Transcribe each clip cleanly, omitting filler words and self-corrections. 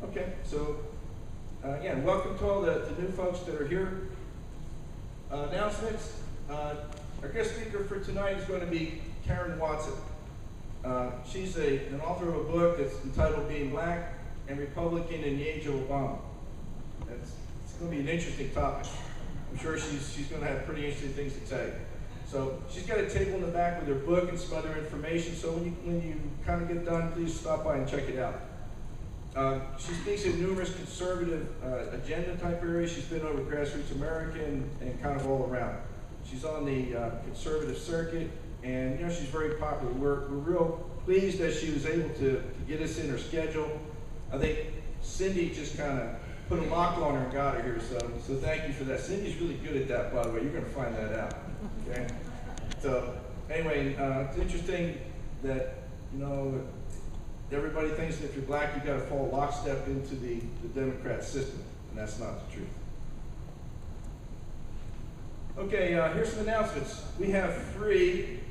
Okay, so again, welcome to all the new folks that are here. Announcements. Our guest speaker for tonight is going to be Karen Watson. She's an author of a book that's entitled Being Black and Republican in the Age of Obama. It's going to be an interesting topic. I'm sure she's going to have pretty interesting things to say. So she's got a table in the back with her book and some other information. So when you kind of get done, please stop by and check it out. She speaks in numerous conservative agenda type areas. She's been over Grassroots America and kind of all around. She's on the conservative circuit, and she's very popular. We're real pleased that she was able to get us in her schedule. I think Cindy just kind of put a lock on her and got her here, so thank you for that. Cindy's really good at that, by the way. You're going to find that out. Okay. So anyway, it's interesting that everybody thinks that if you're black, you got to fall lockstep into the Democrat system, and that's not the truth. Okay, here's some announcements. We have free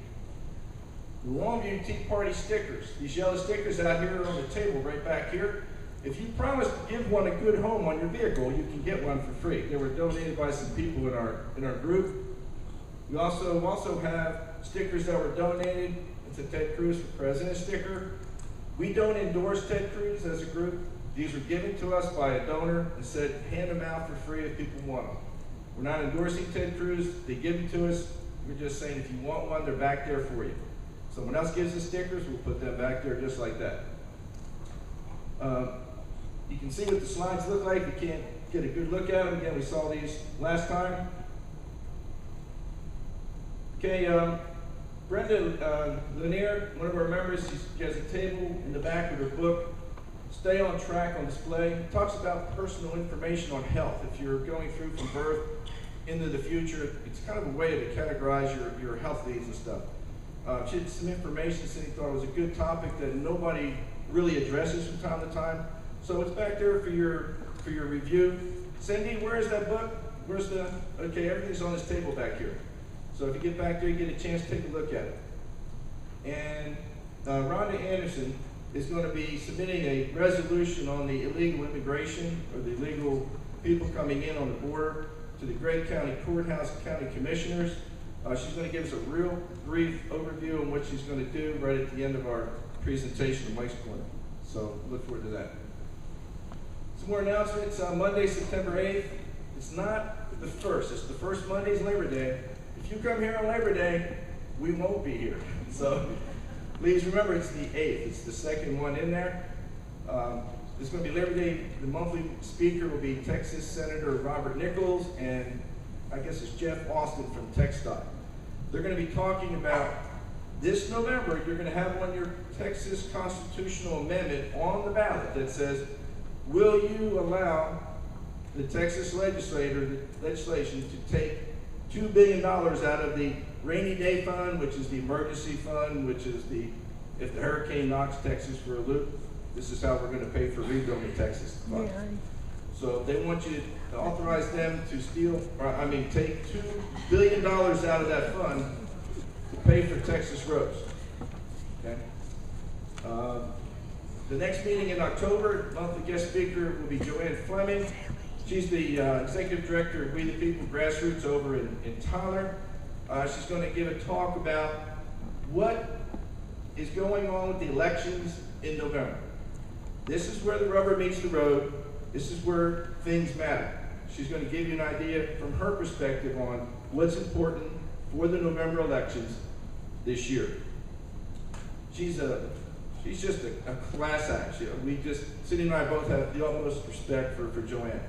Longview Tea Party stickers. These yellow stickers out here on the table right back here. If you promise to give one a good home on your vehicle, you can get one for free. They were donated by some people in our group. We also have stickers that were donated. It's a Ted Cruz for President sticker. We don't endorse Ted Cruz as a group. These were given to us by a donor and said, hand them out for free if people want them. We're not endorsing Ted Cruz. They give them to us. We're just saying if you want one, they're back there for you. Someone else gives us stickers, we'll put them back there just like that. You can see what the slides look like. You can't get a good look at them. Again, we saw these last time. Okay, Brenda Lanier, one of our members, she has a table in the back of her book, Stay on Track, on display. It talks about personal information on health. If you're going through from birth into the future, it's kind of a way to categorize your health needs and stuff. She had some information Cindy thought was a good topic that nobody really addresses from time to time. So it's back there for your review. Cindy, where is that book? Okay, everything's on this table back here. So if you get back there, you get a chance to take a look at it. And Rhonda Anderson is going to be submitting a resolution on the illegal immigration or the illegal people coming in on the border to the Gregg County Courthouse County Commissioners. She's going to give us a real brief overview on what she's going to do right at the end of our presentation in Mike's Corner. So look forward to that. Some more announcements. Monday, September 8th. It's not the first. It's the first Monday is Labor Day. If you come here on Labor Day, we won't be here. So please remember it's the 8th. It's the second one in there. It's going to be Labor Day. The monthly speaker will be Texas Senator Robert Nichols, and I guess it's Jeff Austin from TxDOT. They're going to be talking about this November. You're going to have on your Texas constitutional amendment on the ballot that says, will you allow the Texas legislation to take $2 billion out of the rainy day fund, which is the emergency fund, which is if the hurricane knocks Texas for a loop, this is how we're going to pay for rebuilding Texas fund. Yeah. So they want you to authorize them to take $2 billion out of that fund to pay for Texas roads. Okay. The next meeting in October, monthly guest speaker will be Joanne Fleming. She's the executive director of We the People Grassroots over in Tyler. She's going to give a talk about what is going on with the elections in November. This is where the rubber meets the road. This is where things matter. She's going to give you an idea from her perspective on what's important for the November elections this year. She's just a class act. Cindy and I both have the utmost respect for Joanne.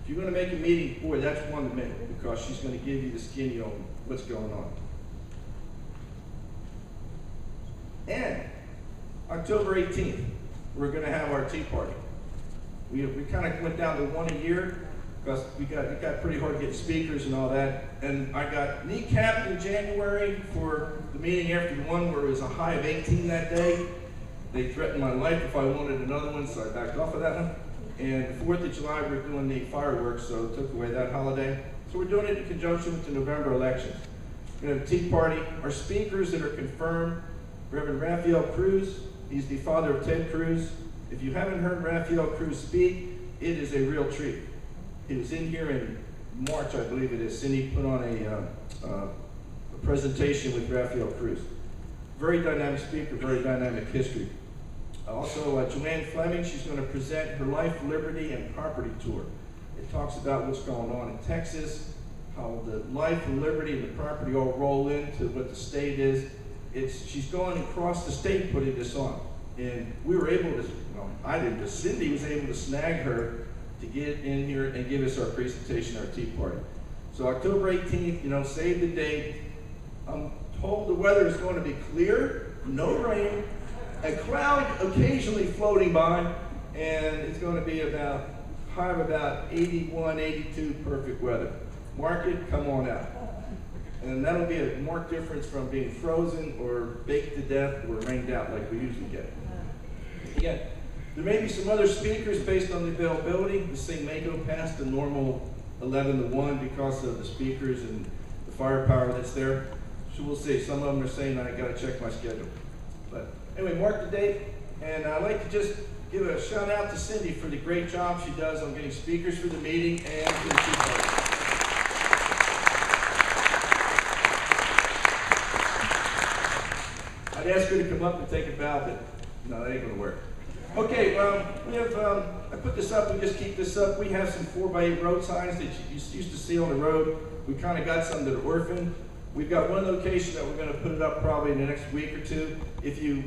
If you're going to make a meeting, boy, that's one to make, because she's going to give you the skinny on what's going on. And October 18th, we're going to have our tea party. We kind of went down to one a year because it got pretty hard to get speakers and all that. And I got kneecapped in January for the meeting after the one where it was a high of 18 that day. They threatened my life if I wanted another one, so I backed off of that one. And the 4th of July, we're doing the fireworks, so it took away that holiday. So we're doing it in conjunction with the November elections. We're going to have a tea party. Our speakers that are confirmed, Reverend Raphael Cruz, he's the father of Ted Cruz, If you haven't heard Raphael Cruz speak, it is a real treat. He was in here in March, I believe it is. Cindy put on a presentation with Raphael Cruz. Very dynamic speaker, very dynamic history. Also, Joanne Fleming, she's going to present her Life, Liberty, and Property Tour. It talks about what's going on in Texas, how the life, the liberty, and the property all roll into what the state is. She's going across the state putting this on. And we were able to, well, I didn't, but Cindy was able to snag her to get in here and give us our presentation, our tea party. So October 18th, save the date. I'm told the weather is going to be clear, no rain, a cloud occasionally floating by, and it's going to be about high of about 81, 82, perfect weather. Mark it, come on out. And that'll be a marked difference from being frozen or baked to death or rained out like we usually get. Again, there may be some other speakers based on the availability. This thing may go past the normal 11 to 1 because of the speakers and the firepower that's there. So we'll see. Some of them are saying I got to check my schedule. But anyway, mark the date. And I'd like to just give a shout out to Cindy for the great job she does on getting speakers for the meeting and for the tea party. I'd ask her to come up and take a bow, but no, that ain't going to work. Okay, we have, I put this up, we just keep this up. We have some 4x8 road signs that you used to see on the road. We kind of got some that are orphaned. We've got one location that we're going to put it up probably in the next week or two. If you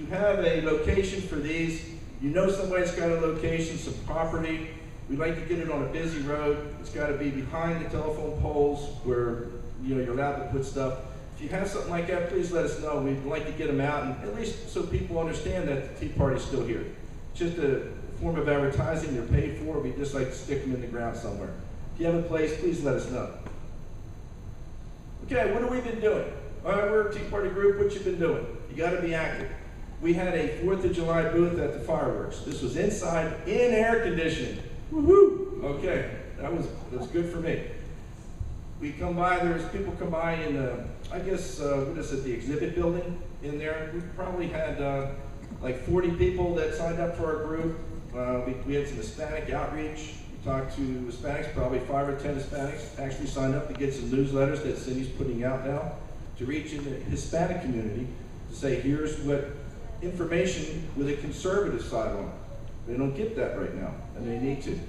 have a location for these, somebody's got a location, some property, we'd like to get it on a busy road. It's got to be behind the telephone poles where you're allowed to put stuff. If you have something like that, please let us know. We'd like to get them out, and at least so people understand that the tea party's still here. It's just a form of advertising. They're paid for. We just like to stick them in the ground somewhere. If you have a place, please let us know. Okay, what have we been doing? We're a tea party group. What you been doing? You got to be active. We had a 4th of July booth at the fireworks. This was inside, in air conditioning. Woohoo! Okay, that was good for me. We come by, there's people come by in the, the exhibit building in there. We probably had like 40 people that signed up for our group. We had some Hispanic outreach. We talked to Hispanics, probably 5 or 10 Hispanics actually signed up to get some newsletters that Cindy's putting out now to reach in the Hispanic community to say, here's what information with a conservative side on it. They don't get that right now, and they need to.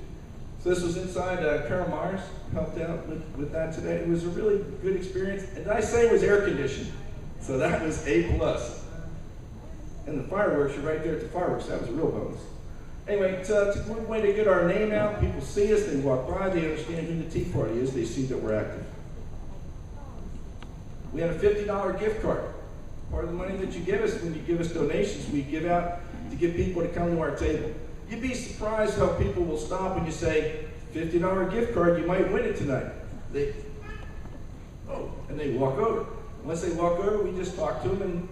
So this was inside, Carol Myers helped out with that today. It was a really good experience. And I say it was air conditioned. So that was A+. And the fireworks are right there at the fireworks. That was a real bonus. Anyway, it's a good way to get our name out. People see us, they walk by, they understand who the tea party is, they see that we're active. We had a $50 gift card. Part of the money that you give us, when you give us donations, we give out to get people to come to our table. You'd be surprised how people will stop when you say, $50 gift card, you might win it tonight. And they walk over. Once they walk over, we just talk to them, and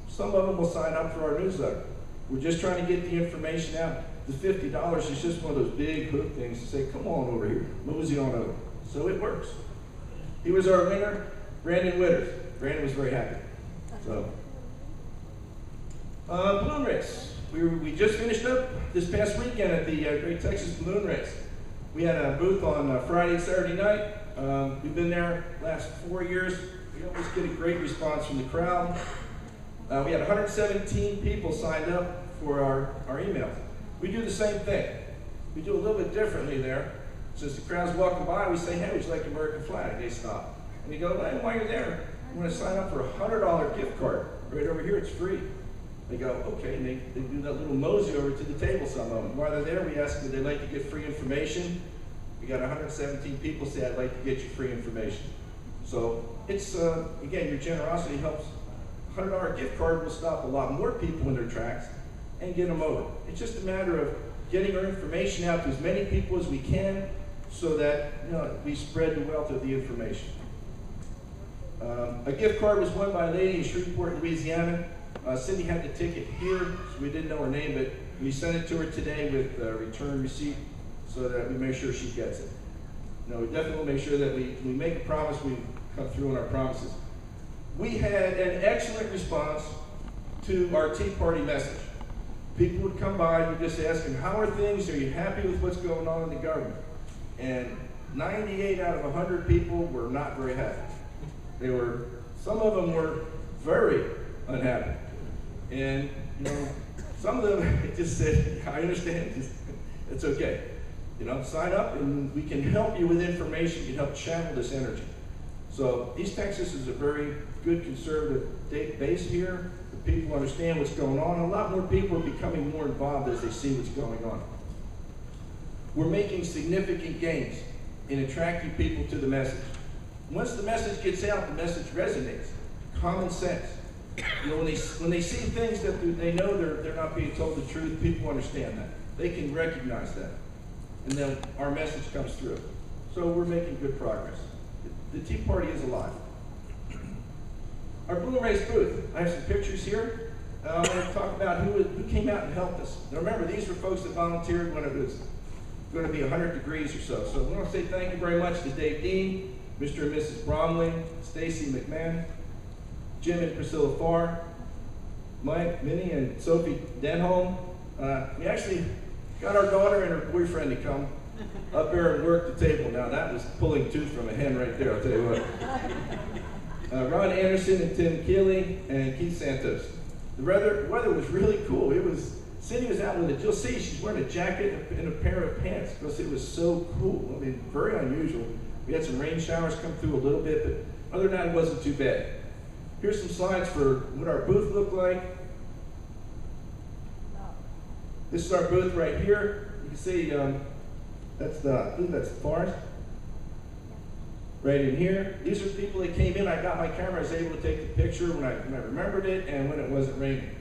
some of them will sign up for our newsletter. We're just trying to get the information out. The $50 is just one of those big hook things to say, come on over here, mosey on over. So it works. He was our winner, Brandon Witters. Brandon was very happy. So, balloon race. We just finished up this past weekend at the Great Texas Balloon Race. We had a booth on Friday and Saturday night. We've been there last 4 years. We always get a great response from the crowd. We had 117 people signed up for our emails. We do the same thing. We do a little bit differently there. Since the crowd's walking by, we say, hey, would you like an American flag? They stop. And we go, hey, while you're there, you want to sign up for a $100 gift card. Right over here, it's free. They go, okay, and they do that little mosey over to the table, some of them. While they're there, we ask them, would they like to get free information? We got 117 people say, I'd like to get you free information. So it's, again, your generosity helps. A $100 gift card will stop a lot more people in their tracks and get them over. It's just a matter of getting our information out to as many people as we can so that we spread the wealth of the information. A gift card was won by a lady in Shreveport, Louisiana. Cindy had the ticket here, so we didn't know her name, but we sent it to her today with a return receipt so that we make sure she gets it. We definitely make sure that we make a promise, we come through on our promises. We had an excellent response to our Tea Party message. People would come by and you just ask them, how are things? Are you happy with what's going on in the government? And 98 out of 100 people were not very happy. Some of them were very unhappy. And, you know, some of them just said, I understand, it's okay. You know, sign up and we can help you with information, we can help channel this energy. So East Texas is a very good conservative base here. The people understand what's going on. A lot more people are becoming more involved as they see what's going on. We're making significant gains in attracting people to the message. Once the message gets out, the message resonates. Common sense. You know, when they see things that they know they're not being told the truth, people understand that. They can recognize that. And then our message comes through. So we're making good progress. The Tea Party is alive. Our Blue Race booth. I have some pictures here. I want to talk about who came out and helped us. Now remember, these were folks that volunteered when it was going to be 100 degrees or so. So we want to say thank you very much to Dave Dean, Mr. and Mrs. Bromley, Stacy McMahon, Jim and Priscilla Farr, Mike, Minnie, and Sophie Denholm. We actually got our daughter and her boyfriend to come up here and work the table. Now that was pulling tooth from a hen right there, I'll tell you what. Ron Anderson and Tim Keeley and Keith Santos. The weather was really cool. Cindy was out with it. You'll see she's wearing a jacket and a pair of pants because it was so cool. I mean, very unusual. We had some rain showers come through a little bit, but other than that, it wasn't too bad. Here's some slides for what our booth looked like. This is our booth right here. You can see I think that's Forest. Right in here. These are people that came in. I got my camera. I was able to take the picture when I remembered it and when it wasn't raining.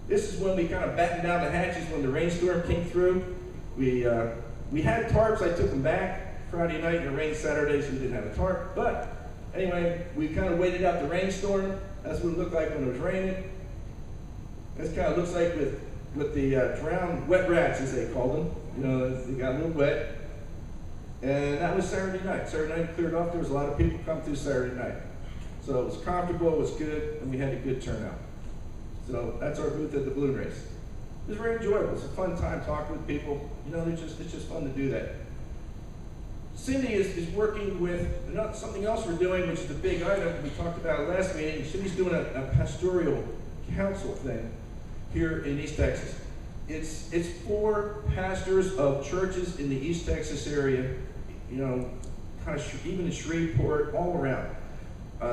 This is when we kind of battened down the hatches when the rainstorm came through. We had tarps. I took them back Friday night and it rained Saturday, so we didn't have a tarp. But anyway, we kind of waited out the rainstorm. That's what it looked like when it was raining. This kind of looks like with the drowned wet rats, as they called them. You know, they got a little wet. And that was Saturday night. Saturday night cleared off. There was a lot of people come through Saturday night. So it was comfortable, it was good, and we had a good turnout. So that's our booth at the Balloon Race. It was very enjoyable. It's a fun time talking with people. You know, it's just fun to do that. Cindy is working with something else we're doing, which is the big item we talked about last meeting. Cindy's doing a pastoral council thing here in East Texas. It's for pastors of churches in the East Texas area, you know, kind of even in Shreveport, all around.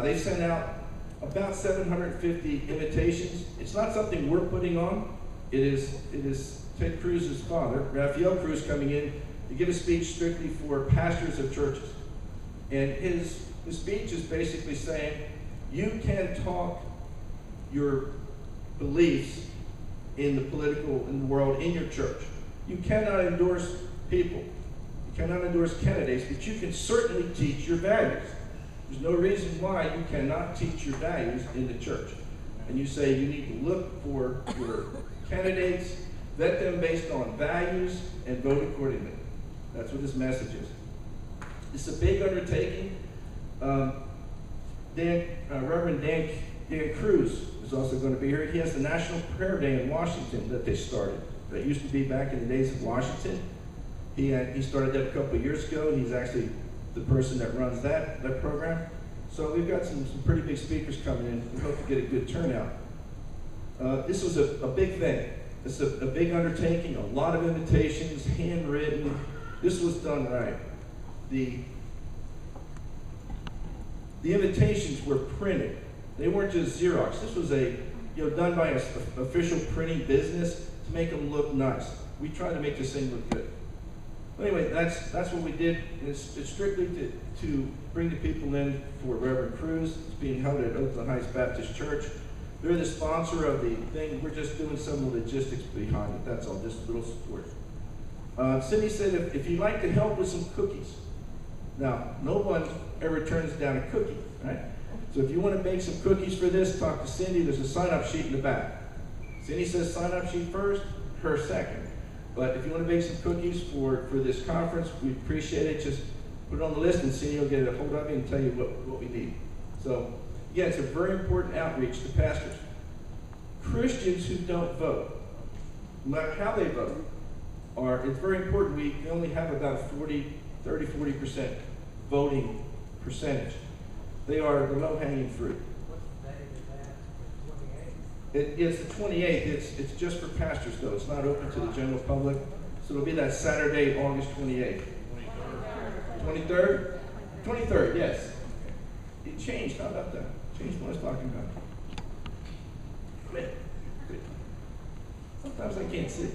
They sent out about 750 invitations. It's not something we're putting on. It is Ted Cruz's father, Raphael Cruz, coming in to give a speech strictly for pastors of churches. And his speech is basically saying, you can talk your beliefs in the world, in your church. You cannot endorse people. You cannot endorse candidates, but you can certainly teach your values. There's no reason why you cannot teach your values in the church. And you say you need to look for your candidates, vet them based on values, and vote accordingly. That's what this message is. It's a big undertaking. Reverend Dan Cruz is also going to be here. He has the National Prayer Day in Washington that they started. That used to be back in the days of Washington. He started that a couple of years ago. He's actually the person that runs that program. So we've got some pretty big speakers coming in. We hope to get a good turnout. This was a big thing. It's a big undertaking, a lot of invitations, handwritten. This was done right. The invitations were printed. They weren't just Xerox. This was done by an official printing business to make them look nice. We tried to make this thing look good. Anyway, that's what we did. It's strictly to bring the people in for Reverend Cruz. It's being held at Oakland Heights Baptist Church. They're the sponsor of the thing. We're just doing some of the logistics behind it. That's all, just a little support. Cindy said if you'd like to help with some cookies. Now, no one ever turns down a cookie, right? So if you want to bake some cookies for this, talk to Cindy. There's a sign-up sheet in the back. Cindy says sign-up sheet first, her second. But if you want to bake some cookies for this conference, we appreciate it. Just put it on the list and Cindy will get a hold of you and tell you what we need. So, yeah, it's a very important outreach to pastors. Christians who don't vote. no matter how they vote, it's very important. We only have about 40% voting percentage. They are the low-hanging fruit. What's the date of that? The 28th? It's the 28th. It's just for pastors, though. It's not open to the general public. So it'll be that Saturday, August 28th. 23rd? 23rd, yes. It changed. How about that? Changed what I was talking about. Sometimes I can't see.